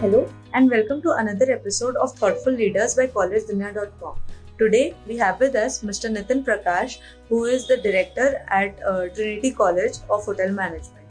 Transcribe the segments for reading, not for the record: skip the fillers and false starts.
Hello and welcome to another episode of Thoughtful Leaders by collegedunya.com. Today we have with us Mr. Nitin Prakash, who is the director at Trinity College of Hotel Management.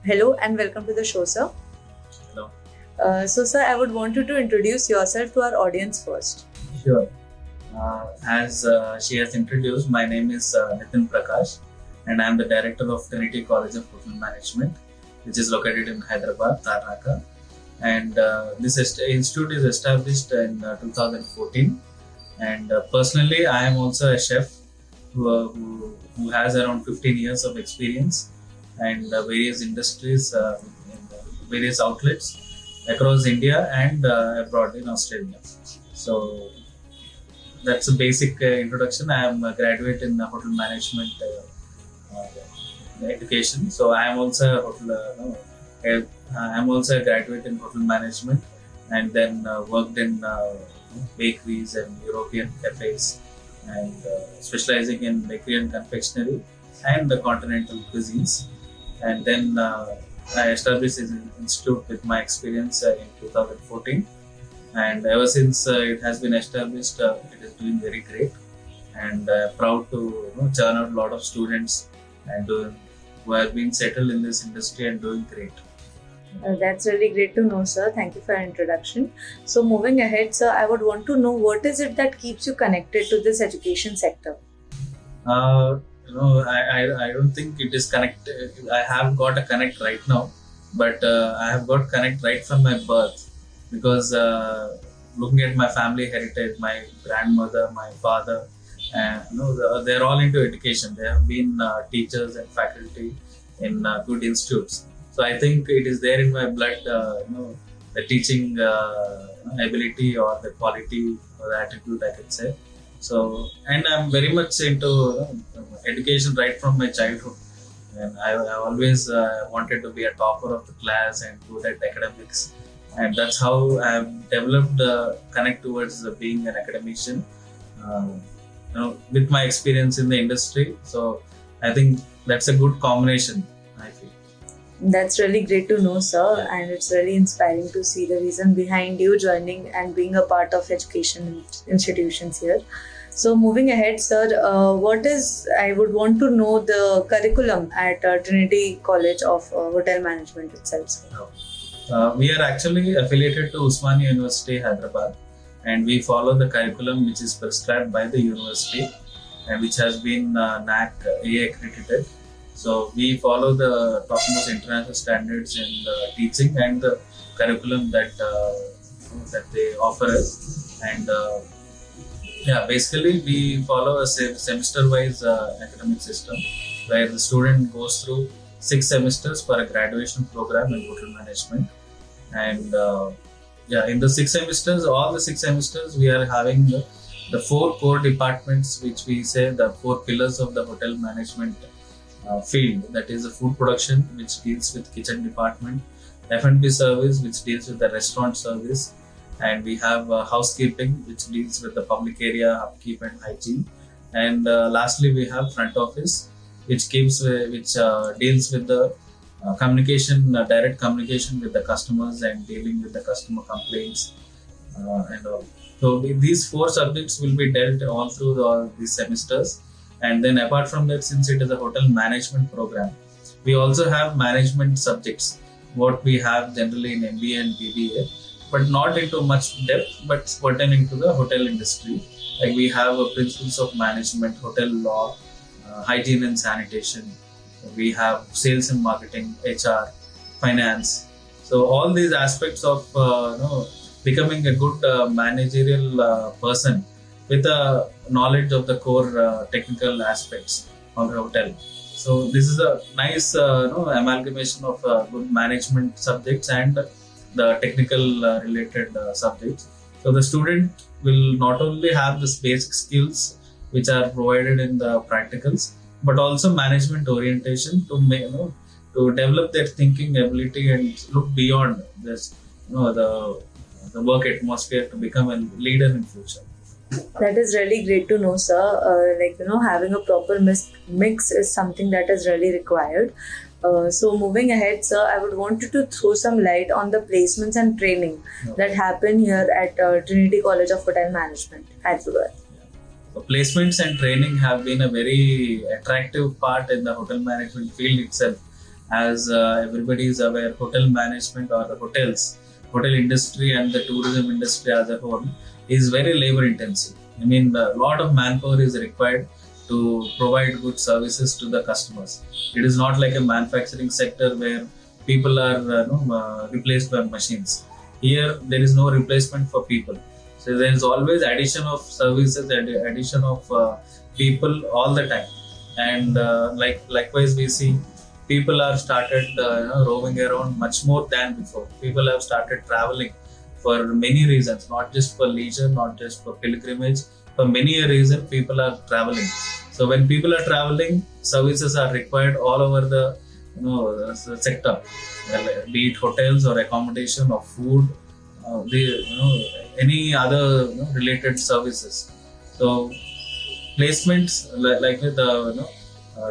Hello and welcome to the show, sir. Hello. Sir, I would want you to introduce yourself to our audience first. Sure. As she has introduced, my name is Nitin Prakash, and I am the director of Trinity College of Hotel Management, which is located in Hyderabad, Tarnaka. And this institute is established in 2014. And personally, I am also a chef who has around 15 years of experience and various industries in various outlets across India and abroad in Australia. So that's a basic introduction. I am a graduate in hotel management education. So I am also a hotel. I'm also a graduate in hotel management, and then worked in bakeries and European cafes, and specializing in bakery and confectionery and the continental cuisines. And then I established an institute with my experience in 2014. And ever since it has been established, it is doing very great. And proud to churn out a lot of students and who have been settled in this industry and doing great. That's really great to know, sir. Thank you for your introduction. So moving ahead, sir, I would want to know what is it that keeps you connected to this education sector? I don't think it is connected. I have got a connect right now, but I have got connect right from my birth, because looking at my family heritage, my grandmother, my father, they're all into education. They have been teachers and faculty in good institutes. So I think it is there in my blood, the teaching ability or the quality or the attitude, I can say. So, and I'm very much into education right from my childhood. And I always wanted to be a topper of the class and good at academics. And that's how I've developed connect towards being an academician, with my experience in the industry. So I think that's a good combination, I feel. That's really great to know, sir, and it's really inspiring to see the reason behind you joining and being a part of education institutions here. So moving ahead, sir, I would want to know the curriculum at Trinity College of Hotel Management itself, sir. We are actually affiliated to Osmania University, Hyderabad, and we follow the curriculum which is prescribed by the university and which has been NAAC A accredited. So we follow the topmost international standards in the teaching and the curriculum that they offer us. And basically we follow a semester-wise academic system where the student goes through 6 semesters for a graduation program in hotel management. And in the 6 semesters, all the 6 semesters, we are having the 4 core departments, which we say the 4 pillars of the hotel management field. That is the food production, which deals with kitchen department, F&B service, which deals with the restaurant service, and we have housekeeping, which deals with the public area upkeep and hygiene, and lastly we have front office, which deals with the communication, direct communication with the customers and dealing with the customer complaints and all. So these 4 subjects will be dealt all through all these semesters. And then apart from that, since it is a hotel management program, we also have management subjects, what we have generally in MBA and BBA, but not into much depth, but pertaining to the hotel industry. Like we have principles of management, hotel law, hygiene and sanitation. We have sales and marketing, HR, finance. So all these aspects of becoming a good managerial person with a knowledge of the core technical aspects of the hotel. So this is a nice amalgamation of good management subjects and the technical related subjects. So the student will not only have the basic skills which are provided in the practicals, but also management orientation to develop their thinking ability and look beyond this, the work atmosphere to become a leader in future. That is really great to know, sir. Having a proper mix is something that is really required. So moving ahead, sir, I would want you to throw some light on the placements and training that happen here at Trinity College of Hotel Management, Hyderabad. So placements and training have been a very attractive part in the hotel management field itself. As everybody is aware, hotel management or the hotel industry and the tourism industry as a whole is very labor intensive. I mean, a lot of manpower is required to provide good services to the customers. It is not like a manufacturing sector where people are replaced by machines. Here, there is no replacement for people. So there is always addition of services, addition of people all the time, and likewise we see people are started roaming around much more than before. People have started traveling for many reasons, not just for leisure, not just for pilgrimage. For many a reason, people are traveling. So when people are traveling, services are required all over the sector, be it hotels or accommodation or food, any other related services. So placements like the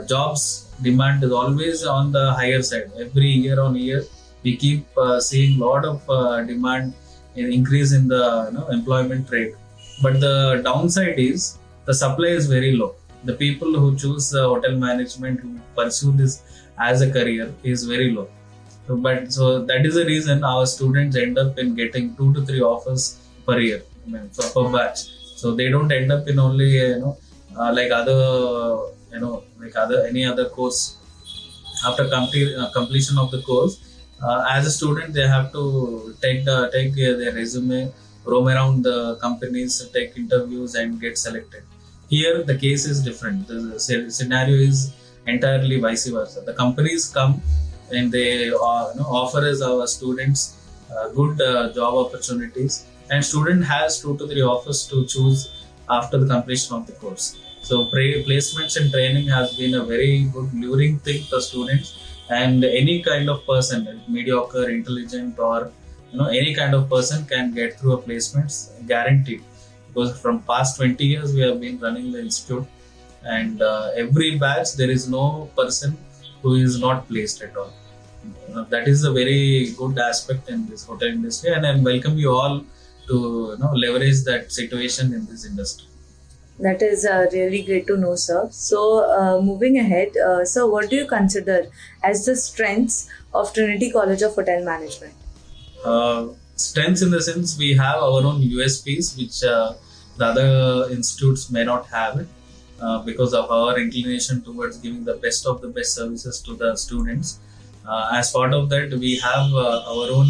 jobs demand is always on the higher side. Every year on year, we keep seeing a lot of demand increase in the employment rate. But the downside is the supply is very low. The people who choose hotel management, who pursue this as a career, is very low. So that is the reason our students end up in getting 2 to 3 offers per year, per batch. So they don't end up in only like any other course. After completion of the course, as a student, they have to take their resume, roam around the companies, take interviews, and get selected. Here, the case is different. The scenario is entirely vice versa. The companies come and they offer us our students good job opportunities, and student has 2 to 3 offers to choose after the completion of the course. So placements and training has been a very good luring thing for students, and any kind of person, mediocre, intelligent, or any kind of person can get through a placements, guaranteed. Because from past 20 years we have been running the institute, and every batch there is no person who is not placed at all. That is a very good aspect in this hotel industry, and I welcome you all to leverage that situation in this industry. That is really great to know, sir. So, moving ahead, sir, what do you consider as the strengths of Trinity College of Hotel Management? Strengths in the sense we have our own USPs, which the other institutes may not have it, because of our inclination towards giving the best of the best services to the students. As part of that, we have our own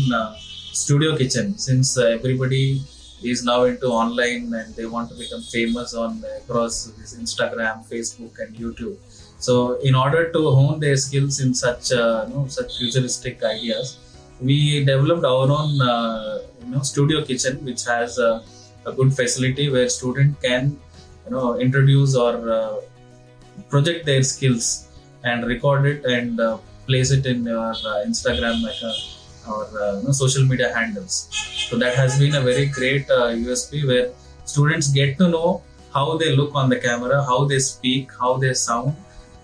studio kitchen, since everybody is now into online and they want to become famous on across this Instagram, Facebook, and YouTube. So, in order to hone their skills in such futuristic ideas, we developed our own studio kitchen, which has a good facility where student can introduce or project their skills and record it and place it in your Instagram or social media handles. So that has been a very great USP, where students get to know how they look on the camera, how they speak, how they sound,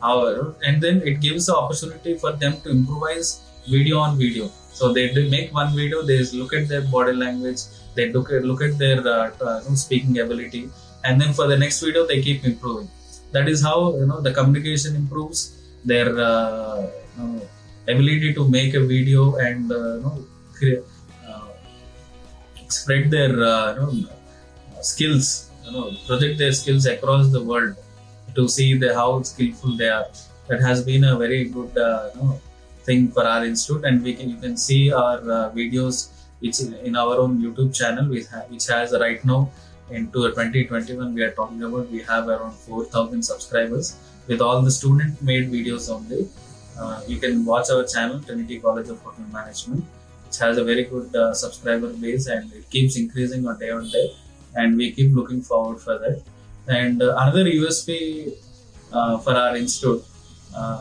and then it gives the opportunity for them to improvise video on video. So they make one video, they look at their body language, they look at their speaking ability, and then for the next video they keep improving. That is how the communication improves, their ability to make a video and spread their skills, project their skills across the world to see how skillful they are. That has been a very good thing for our institute, and you can see our videos which in our own YouTube channel, which has right now into 2021 we are talking about, we have around 4,000 subscribers with all the student made videos only. You can watch our channel, Trinity College of Hotel Management, which has a very good subscriber base, and it keeps increasing on day, and we keep looking forward for that. And another USP for our institute,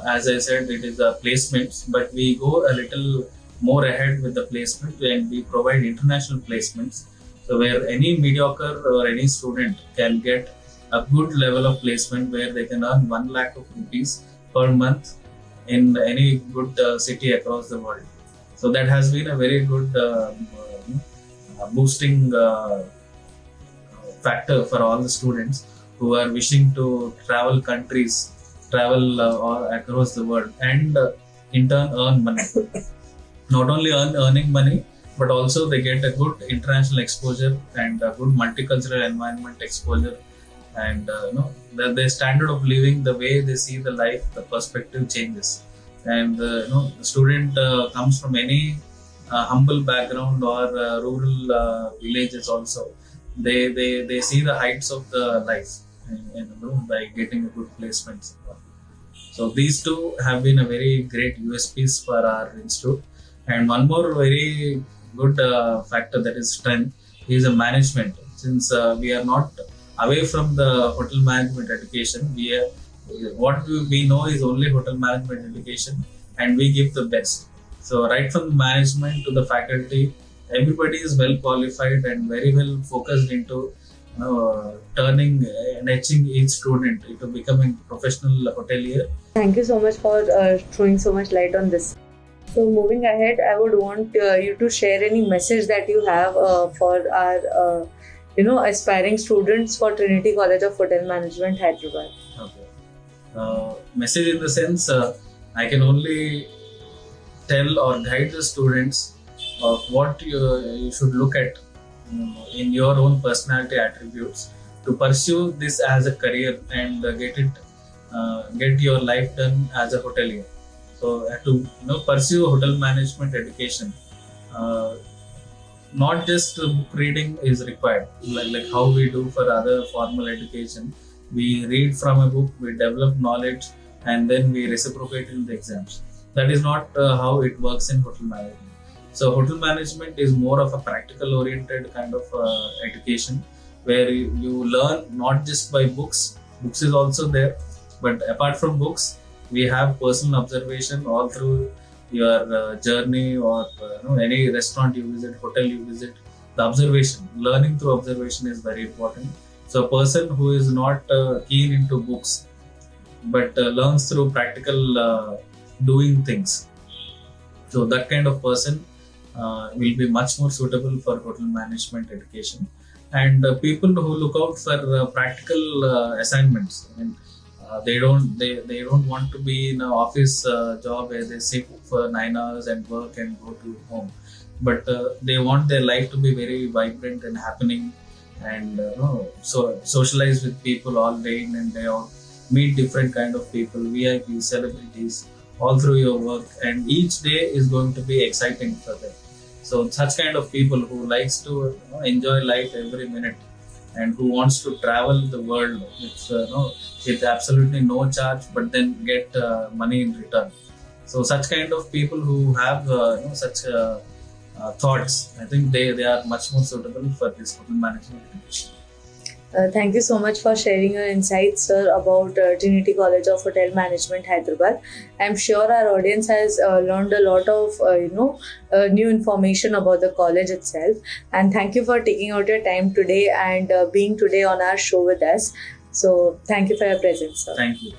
as I said, it is placements, but we go a little more ahead with the placement, and we provide international placements. So where any mediocre or any student can get a good level of placement, where they can earn 1 lakh of rupees per month in any good city across the world. So that has been a very good boosting factor for all the students who are wishing to travel countries, travel all across the world, and in turn earn money. Not only earning money, but also they get a good international exposure and a good multicultural environment exposure, and their standard of living, the way they see the life, the perspective changes. And the student comes from any humble background or rural villages also. They see the heights of the life, by getting a good placements. So these two have been a very great USPs for our institute. And one more very good factor, that is strength, is a management. Since we are not away from the hotel management education, we know is only hotel management education, and we give the best. So right from the management to the faculty, everybody is well qualified and very well focused into turning and etching each student into becoming professional hotelier. Thank you so much for throwing so much light on this. So moving ahead, I would want you to share any message that you have for our aspiring students for Trinity College of Hotel Management, Hyderabad. Okay. Message in the sense, I can only tell or guide the students of what you should look at in your own personality attributes to pursue this as a career and get your life done as a hotelier. So to pursue hotel management education, not just book reading is required, like how we do for other formal education. We read from a book, we develop knowledge, and then we reciprocate in the exams. That is not how it works in hotel management. So hotel management is more of a practical oriented kind of education, where you learn not just by books. Books is also there, but apart from books, we have personal observation all through your journey, or any restaurant you visit, hotel you visit. The observation, learning through observation is very important. So a person who is not keen into books, but learns through practical doing things, so that kind of person will be much more suitable for hotel management education. And people who look out for practical assignments, they don't want to be in an office job where they sit for 9 hours and work and go to home, but they want their life to be very vibrant and happening, and so socialize with people all day in and day out, meet different kind of people, VIP celebrities, all through your work, and each day is going to be exciting for them. So such kind of people who likes to enjoy life every minute, and who wants to travel the world with absolutely no charge, but then get money in return. So such kind of people who have such thoughts, I think they are much more suitable for this hotel management education. Thank you so much for sharing your insights, sir, about Trinity College of Hotel Management, Hyderabad. I'm sure our audience has learned a lot of new information about the college itself. And thank you for taking out your time today and being today on our show with us. So thank you for your presence, sir. Thank you.